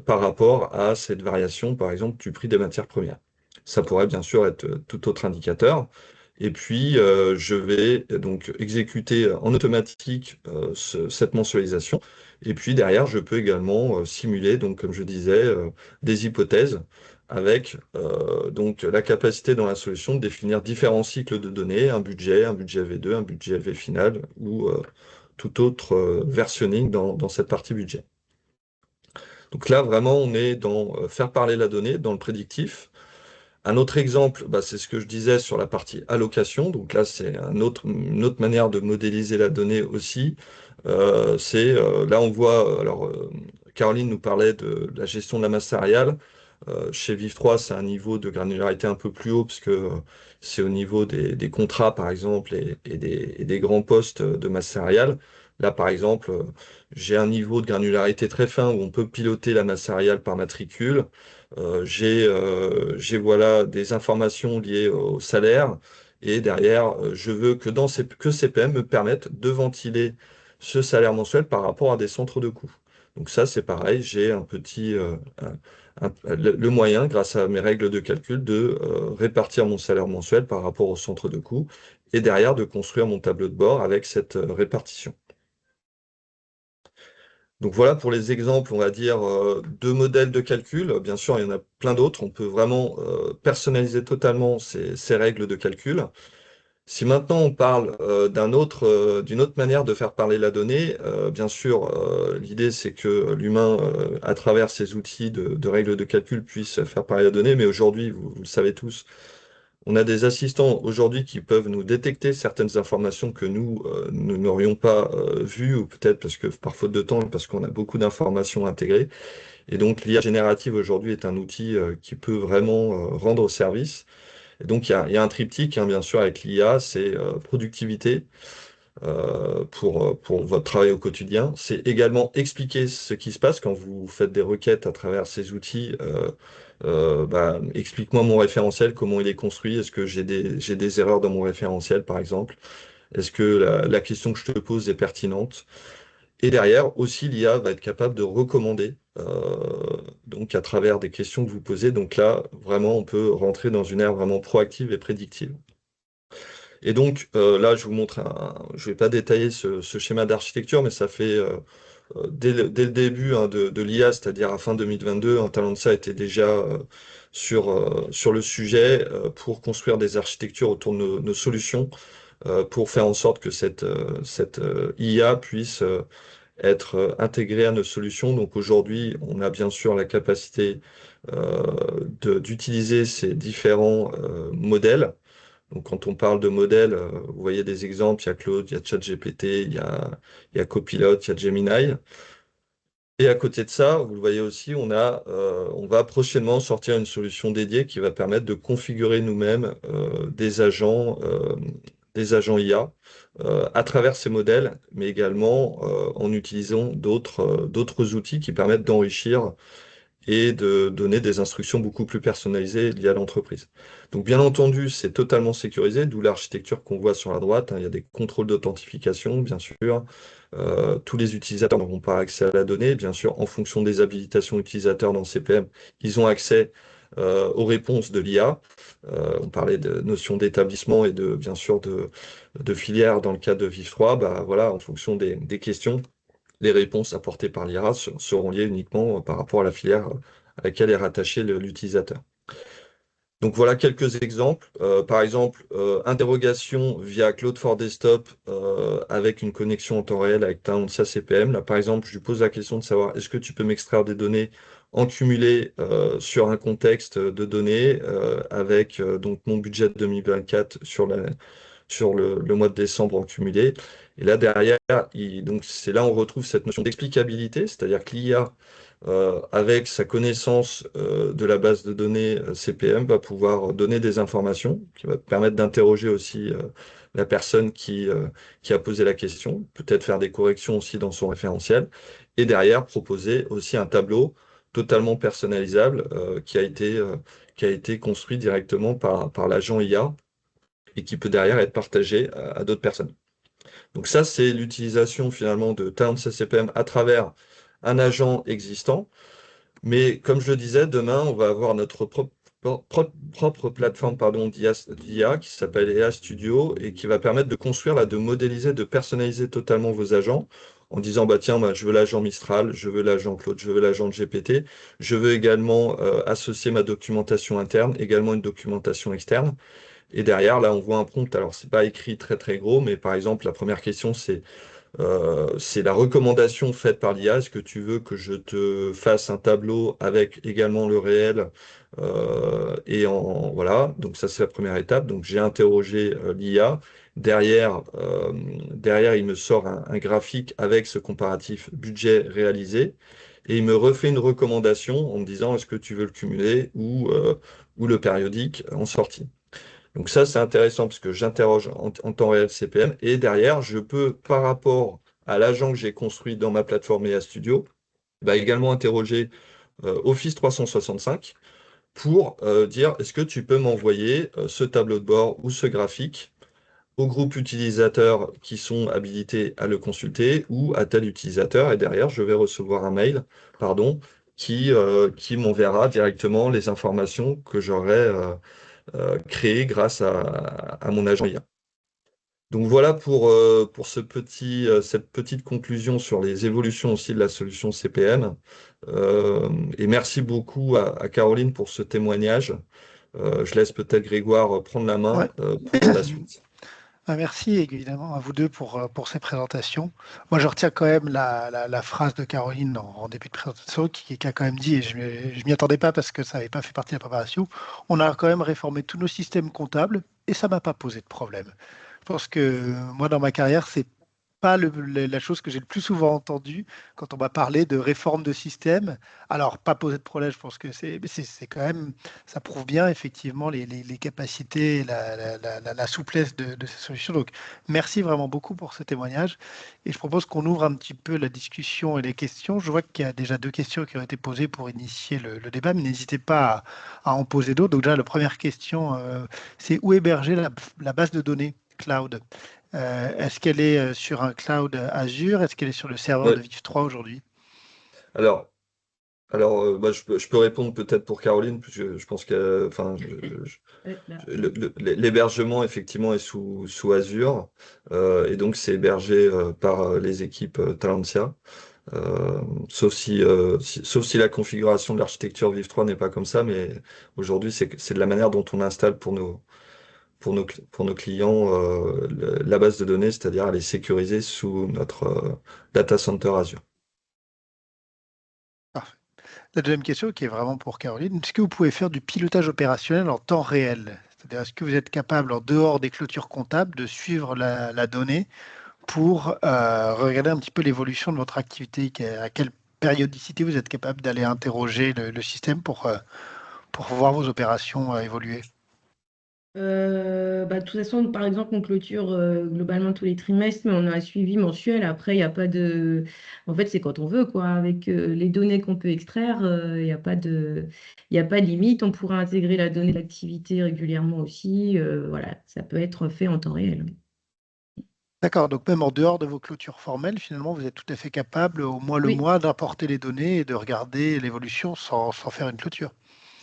par rapport à cette variation, par exemple, du prix des matières premières. Ça pourrait bien sûr être tout autre indicateur. Et puis, je vais donc exécuter en automatique cette mensualisation. Et puis derrière, je peux également simuler, donc comme je disais, des hypothèses avec donc la capacité dans la solution de définir différents cycles de données, un budget V2, un budget V final ou tout autre versionning dans cette partie budget. Donc là, vraiment, on est dans faire parler la donnée, dans le prédictif, Un autre exemple, bah, c'est ce que je disais sur la partie allocation. Donc là, c'est une autre manière de modéliser la donnée aussi. Là, on voit, Caroline nous parlait de la gestion de la masse salariale. Chez Viv3, c'est un niveau de granularité un peu plus haut, parce que c'est au niveau des contrats, par exemple, et des grands postes de masse salariale. Là, par exemple, j'ai un niveau de granularité très fin où on peut piloter la masse salariale par matricule. J'ai voilà, des informations liées au salaire. Et derrière, je veux que CPM me permette de ventiler ce salaire mensuel par rapport à des centres de coûts. Donc ça, c'est pareil, j'ai un petit, le moyen, grâce à mes règles de calcul, de répartir mon salaire mensuel par rapport au centre de coûts et derrière de construire mon tableau de bord avec cette répartition. Donc voilà pour les exemples, on va dire, de modèles de calcul. Bien sûr, il y en a plein d'autres. On peut vraiment personnaliser totalement ces règles de calcul. Si maintenant on parle d'une autre manière de faire parler la donnée, bien sûr, l'idée c'est que l'humain, à travers ces outils de règles de calcul, puisse faire parler la donnée. Mais aujourd'hui, vous le savez tous, on a des assistants aujourd'hui qui peuvent nous détecter certaines informations que nous n'aurions pas vues, ou peut-être parce que par faute de temps, parce qu'on a beaucoup d'informations intégrées. Et donc l'IA générative aujourd'hui est un outil qui peut vraiment rendre service. Et donc il y a un triptyque, hein, bien sûr, avec l'IA, c'est productivité pour votre travail au quotidien. C'est également expliquer ce qui se passe quand vous faites des requêtes à travers ces outils. Bah, explique-moi mon référentiel, comment il est construit, est-ce que j'ai des erreurs dans mon référentiel, par exemple? Est-ce que la question que je te pose est pertinente? Et derrière, aussi, l'IA va être capable de recommander, donc à travers des questions que vous posez. Donc là, vraiment, on peut rentrer dans une ère vraiment proactive et prédictive. Et donc, là, je vous montre je vais pas détailler ce schéma d'architecture, mais ça fait, dès le début, hein, de l'IA, c'est-à-dire à fin 2022, un Talentia était déjà sur le sujet pour construire des architectures autour de nos solutions, pour faire en sorte que cette IA puisse être intégrée à nos solutions. Donc aujourd'hui, on a bien sûr la capacité d'utiliser ces différents modèles. Donc, quand on parle de modèles, vous voyez des exemples, il y a Claude, il y a ChatGPT, il y a Copilot, il y a Gemini. Et à côté de ça, vous le voyez aussi, on va prochainement sortir une solution dédiée qui va permettre de configurer nous-mêmes des agents IA à travers ces modèles, mais également en utilisant d'autres outils qui permettent d'enrichir et de donner des instructions beaucoup plus personnalisées liées à l'entreprise. Donc bien entendu, c'est totalement sécurisé, d'où l'architecture qu'on voit sur la droite, hein. Il y a des contrôles d'authentification, bien sûr. Tous les utilisateurs n'auront pas accès à la donnée. Bien sûr, en fonction des habilitations utilisateurs dans CPM, ils ont accès aux réponses de l'IA. On parlait de notion d'établissement et bien sûr de filière dans le cas de Viv3. Bah, voilà, en fonction des questions, les réponses apportées par l'IA seront liées uniquement par rapport à la filière à laquelle est rattaché l'utilisateur. Donc voilà quelques exemples. Par exemple, interrogation via Cloud for Desktop avec une connexion en temps réel avec Talentia CPM. Là, par exemple, je lui pose la question de savoir est-ce que tu peux m'extraire des données en cumulé sur un contexte de données avec donc mon budget de 2024 sur le mois de décembre en cumulé. Et là, derrière, donc c'est là où on retrouve cette notion d'explicabilité, c'est-à-dire que l'IA, avec sa connaissance de la base de données CPM, va pouvoir donner des informations qui va permettre d'interroger aussi la personne qui a posé la question, peut-être faire des corrections aussi dans son référentiel, et derrière proposer aussi un tableau totalement personnalisable qui a été construit directement par l'agent IA et qui peut derrière être partagé à d'autres personnes. Donc ça, c'est l'utilisation finalement de Talentia CPM à travers un agent existant. Mais comme je le disais, demain, on va avoir notre propre plateforme d'IA qui s'appelle IA Studio et qui va permettre de construire, là, de modéliser, de personnaliser totalement vos agents en disant, bah, tiens, bah, je veux l'agent Mistral, je veux l'agent Claude, je veux l'agent GPT, je veux également associer ma documentation interne, également une documentation externe. Et derrière, là, on voit un prompt. Alors, c'est pas écrit très, très gros, mais par exemple, la première question, c'est c'est la recommandation faite par l'IA. Est-ce que tu veux que je te fasse un tableau avec également le réel voilà, donc ça c'est la première étape. Donc j'ai interrogé l'IA. Derrière, il me sort un graphique avec ce comparatif budget réalisé et il me refait une recommandation en me disant est-ce que tu veux le cumuler ou le périodique en sortie. Donc ça, c'est intéressant parce que j'interroge en temps réel CPM et derrière, je peux, par rapport à l'agent que j'ai construit dans ma plateforme EA Studio, bah, également interroger Office 365 pour dire est-ce que tu peux m'envoyer ce tableau de bord ou ce graphique au groupe utilisateur qui sont habilités à le consulter ou à tel utilisateur et derrière, je vais recevoir un mail, pardon, qui m'enverra directement les informations que j'aurai créé grâce à mon agent IA. Donc voilà pour cette petite conclusion sur les évolutions aussi de la solution CPM. Et merci beaucoup à Caroline pour ce témoignage. Je laisse peut-être Grégoire prendre la main Ouais. pour la suite. Merci évidemment à vous deux pour ces présentations. Moi, je retiens quand même la phrase de Caroline en début de présentation qui a quand même dit, et je ne m'y attendais pas parce que ça n'avait pas fait partie de la préparation, on a quand même réformé tous nos systèmes comptables et ça ne m'a pas posé de problème. Je pense que moi, dans ma carrière, c'est pas la chose que j'ai le plus souvent entendue quand on m'a parlé de réforme de système. Alors, pas poser de problème, je pense que c'est quand même, ça prouve bien effectivement les capacités, et la souplesse de ces solutions. Donc, merci vraiment beaucoup pour ce témoignage. Et je propose qu'on ouvre un petit peu la discussion et les questions. Je vois qu'il y a déjà 2 questions qui ont été posées pour initier le débat, mais n'hésitez pas à en poser d'autres. Donc déjà, la première question, c'est où héberger la base de données cloud? Est-ce qu'elle est sur un cloud Azure? Est-ce qu'elle est sur le serveur de Ouais. Vive 3 aujourd'hui? Alors, bah, je peux répondre peut-être pour Caroline, puisque je pense que enfin, Là. l'hébergement effectivement est sous Azure, et donc c'est hébergé par les équipes Talentia. Sauf si la configuration de l'architecture Vive 3 n'est pas comme ça, mais aujourd'hui c'est de la manière dont on installe pour nos clients la base de données, c'est-à-dire elle est sécurisée sous notre data center Azure. Parfait. La deuxième question, qui est vraiment pour Caroline, est-ce que vous pouvez faire du pilotage opérationnel en temps réel? C'est-à-dire, est-ce que vous êtes capable, en dehors des clôtures comptables, de suivre la donnée pour regarder un petit peu l'évolution de votre activité? À quelle périodicité vous êtes capable d'aller interroger le système pour voir vos opérations évoluer? Bah, de toute façon, par exemple, on clôture globalement tous les trimestres, mais on a un suivi mensuel. Après, il n'y a pas de. En fait, c'est quand on veut, quoi. Avec les données qu'on peut extraire, il n'y a pas de... il y a pas de limite. On pourra intégrer la donnée d'activité régulièrement aussi. Voilà, ça peut être fait en temps réel. D'accord, donc même en dehors de vos clôtures formelles, finalement, vous êtes tout à fait capable, au mois le Oui, mois, d'importer les données et de regarder l'évolution sans faire une clôture.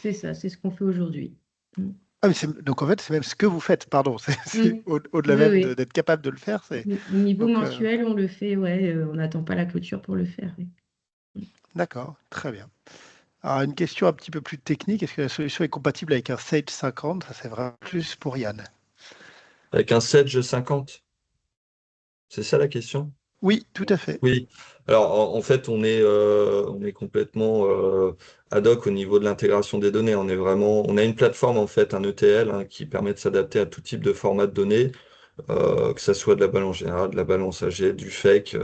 c'est ça, c'est ce qu'on fait aujourd'hui. Mm. Ah, mais donc en fait, c'est même ce que vous faites, pardon, Mm. au-delà Oui, même oui. d'être capable de le faire. Au niveau Donc, mensuel, on le fait, ouais, on n'attend pas la clôture pour le faire. Oui. d'accord, très bien. Alors, une question un petit peu plus technique, est-ce que la solution est compatible avec un Sage 50? Ça, c'est vraiment plus pour Yann. Avec un Sedge 50, c'est ça la question? Oui, tout à fait. Oui, alors en fait, on est complètement ad hoc au niveau de l'intégration des données. On a une plateforme en fait, un ETL hein, qui permet de s'adapter à tout type de format de données, que ça soit de la balance générale, de la balance AG, du fake,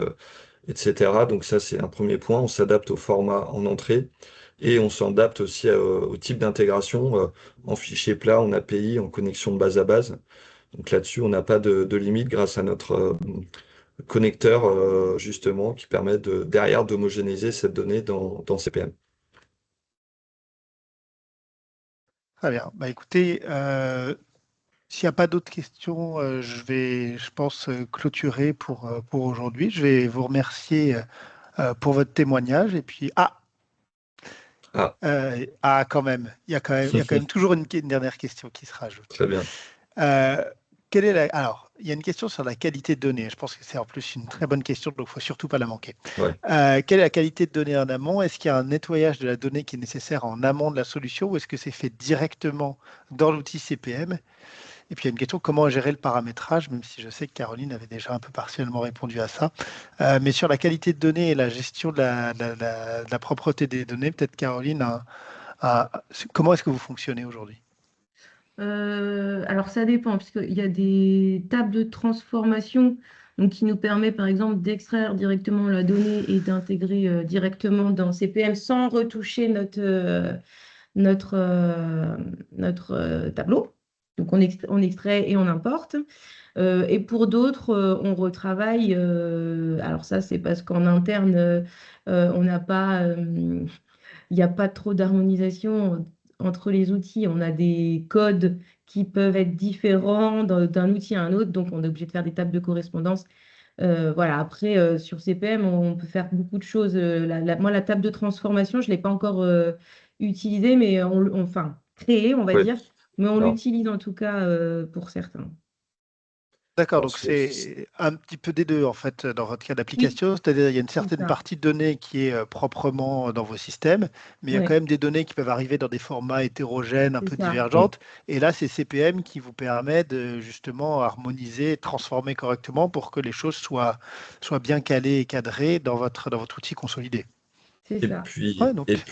etc. Donc ça, c'est un premier point. On s'adapte au format en entrée et on s'adapte aussi au type d'intégration en fichier plat, en API, en connexion de base à base. Donc là-dessus, on n'a pas de limite grâce à notre connecteur justement qui permet derrière d'homogénéiser cette donnée dans CPM. Très bien. Bah, écoutez, s'il n'y a pas d'autres questions, je vais, je pense, clôturer pour aujourd'hui. Je vais vous remercier pour votre témoignage. Et puis, Ah, quand même, il y a quand même toujours une dernière question qui se rajoute. très bien. Euh, Alors, il y a une question sur la qualité de données. Je pense que c'est en plus une très bonne question, donc il ne faut surtout pas la manquer. Ouais. Quelle est la qualité de données en amont? Est-ce qu'il y a un nettoyage de la donnée qui est nécessaire en amont de la solution ou est-ce que c'est fait directement dans l'outil CPM? Et puis il y a une question, comment gérer le paramétrage, même si je sais que Caroline avait déjà un peu partiellement répondu à ça. Mais sur la qualité de données et la gestion de la propreté des données, peut-être Caroline, comment est-ce que vous fonctionnez aujourd'hui? Alors ça dépend, puisqu'il y a des tables de transformation donc, qui nous permet par exemple d'extraire directement la donnée et d'intégrer directement dans CPM sans retoucher notre tableau. Donc on extrait et on importe. Et pour d'autres, on retravaille. Alors ça, c'est parce qu'en interne, on n'a pas, il n'y a pas trop d'harmonisation entre les outils. On a des codes qui peuvent être différents d'un outil à un autre, donc on est obligé de faire des tables de correspondance. Voilà. Après, sur CPM, on peut faire beaucoup de choses. Moi, la table de transformation, je ne l'ai pas encore utilisée, mais enfin, créée, on va Oui. dire, mais on Alors, l'utilise en tout cas pour certains. D'accord, alors, donc c'est un petit peu des deux en fait dans votre cas Oui, d'application, c'est-à-dire il y a une c'est certaine ça. partie de données qui est proprement dans vos systèmes, mais il y a quand Ouais, même des données qui peuvent arriver dans des formats hétérogènes, un c'est peu ça. divergentes, et là c'est CPM qui vous permet de justement harmoniser, transformer correctement pour que les choses soient bien calées et cadrées dans votre outil consolidé. C'est et ça. puis, Ouais, et donc puis,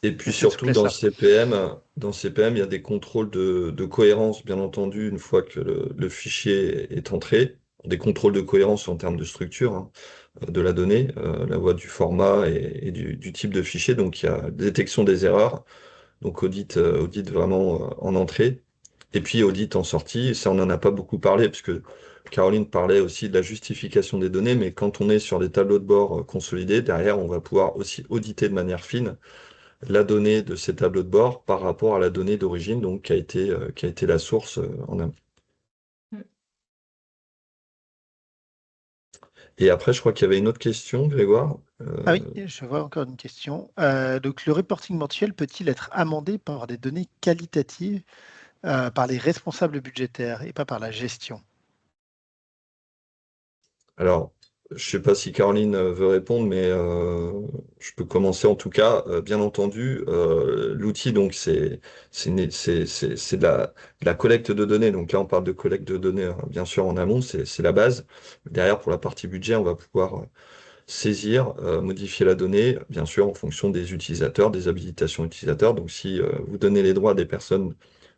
et il y a puis cette surtout dans souplesse-là. CPM, il y a des contrôles de cohérence, bien entendu, une fois que le fichier est entré, des contrôles de cohérence en termes de structure, hein, de la donnée, la voie du format et du type de fichier. Donc il y a détection des erreurs, donc audit vraiment en entrée, et puis audit en sortie. Ça, on n'en a pas beaucoup parlé, parce que Caroline parlait aussi de la justification des données, mais quand on est sur des tableaux de bord consolidés, derrière, on va pouvoir aussi auditer de manière fine la donnée de ces tableaux de bord par rapport à la donnée d'origine, donc qui a été la source en amont. Mm. Et après, je crois qu'il y avait une autre question, Grégoire. Ah oui, je vois encore une question. Donc le reporting mensuel peut-il être amendé par des données qualitatives par les responsables budgétaires et pas par la gestion? Alors, je ne sais pas si Caroline veut répondre, mais je peux commencer en tout cas. Bien entendu, l'outil, donc, c'est de la collecte de données. Donc là, on parle de collecte de données, hein, bien sûr, en amont, c'est la base. Derrière, pour la partie budget, on va pouvoir saisir, modifier la donnée, bien sûr, en fonction des utilisateurs, des habilitations utilisateurs. Donc, si vous donnez les droits des personnes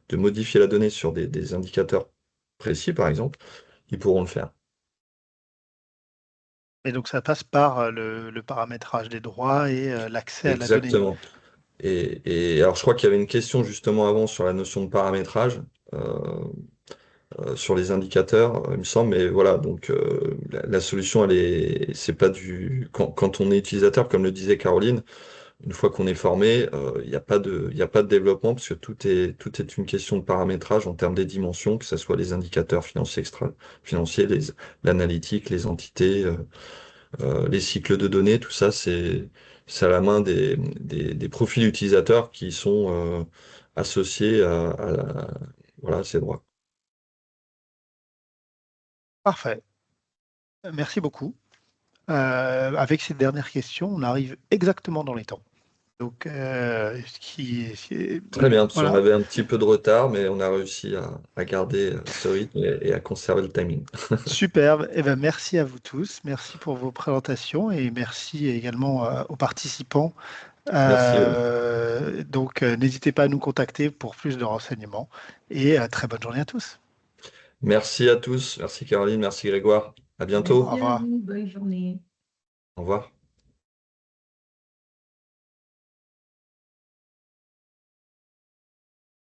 de modifier la donnée sur des indicateurs précis, par exemple, ils pourront le faire. Et donc ça passe par le paramétrage des droits et l'accès à la donnée. Exactement. Et alors, je crois qu'il y avait une question justement avant sur la notion de paramétrage, euh, sur les indicateurs, il me semble, mais voilà, donc la solution, c'est pas quand on est utilisateur, comme le disait Caroline, une fois qu'on est formé, il y a pas de développement parce que tout est une question de paramétrage en termes des dimensions, que ce soit les indicateurs financiers financiers, l'analytique, les entités, les cycles de données, tout ça, c'est à la main des profils utilisateurs qui sont associés voilà, ces droits. Parfait. Merci beaucoup. Avec ces dernières questions, on arrive exactement dans les temps. Donc, Très bien, parce qu'on voilà. avait un petit peu de retard, mais on a réussi à garder ce rythme et à conserver le timing. Superbe. Eh ben, merci à vous tous. Merci pour vos présentations et merci également aux participants. Merci. N'hésitez pas à nous contacter pour plus de renseignements et très bonne journée à tous. Merci à tous. Merci Caroline, merci Grégoire. À bientôt. Au Merci à revoir. vous. Bonne journée. Au revoir.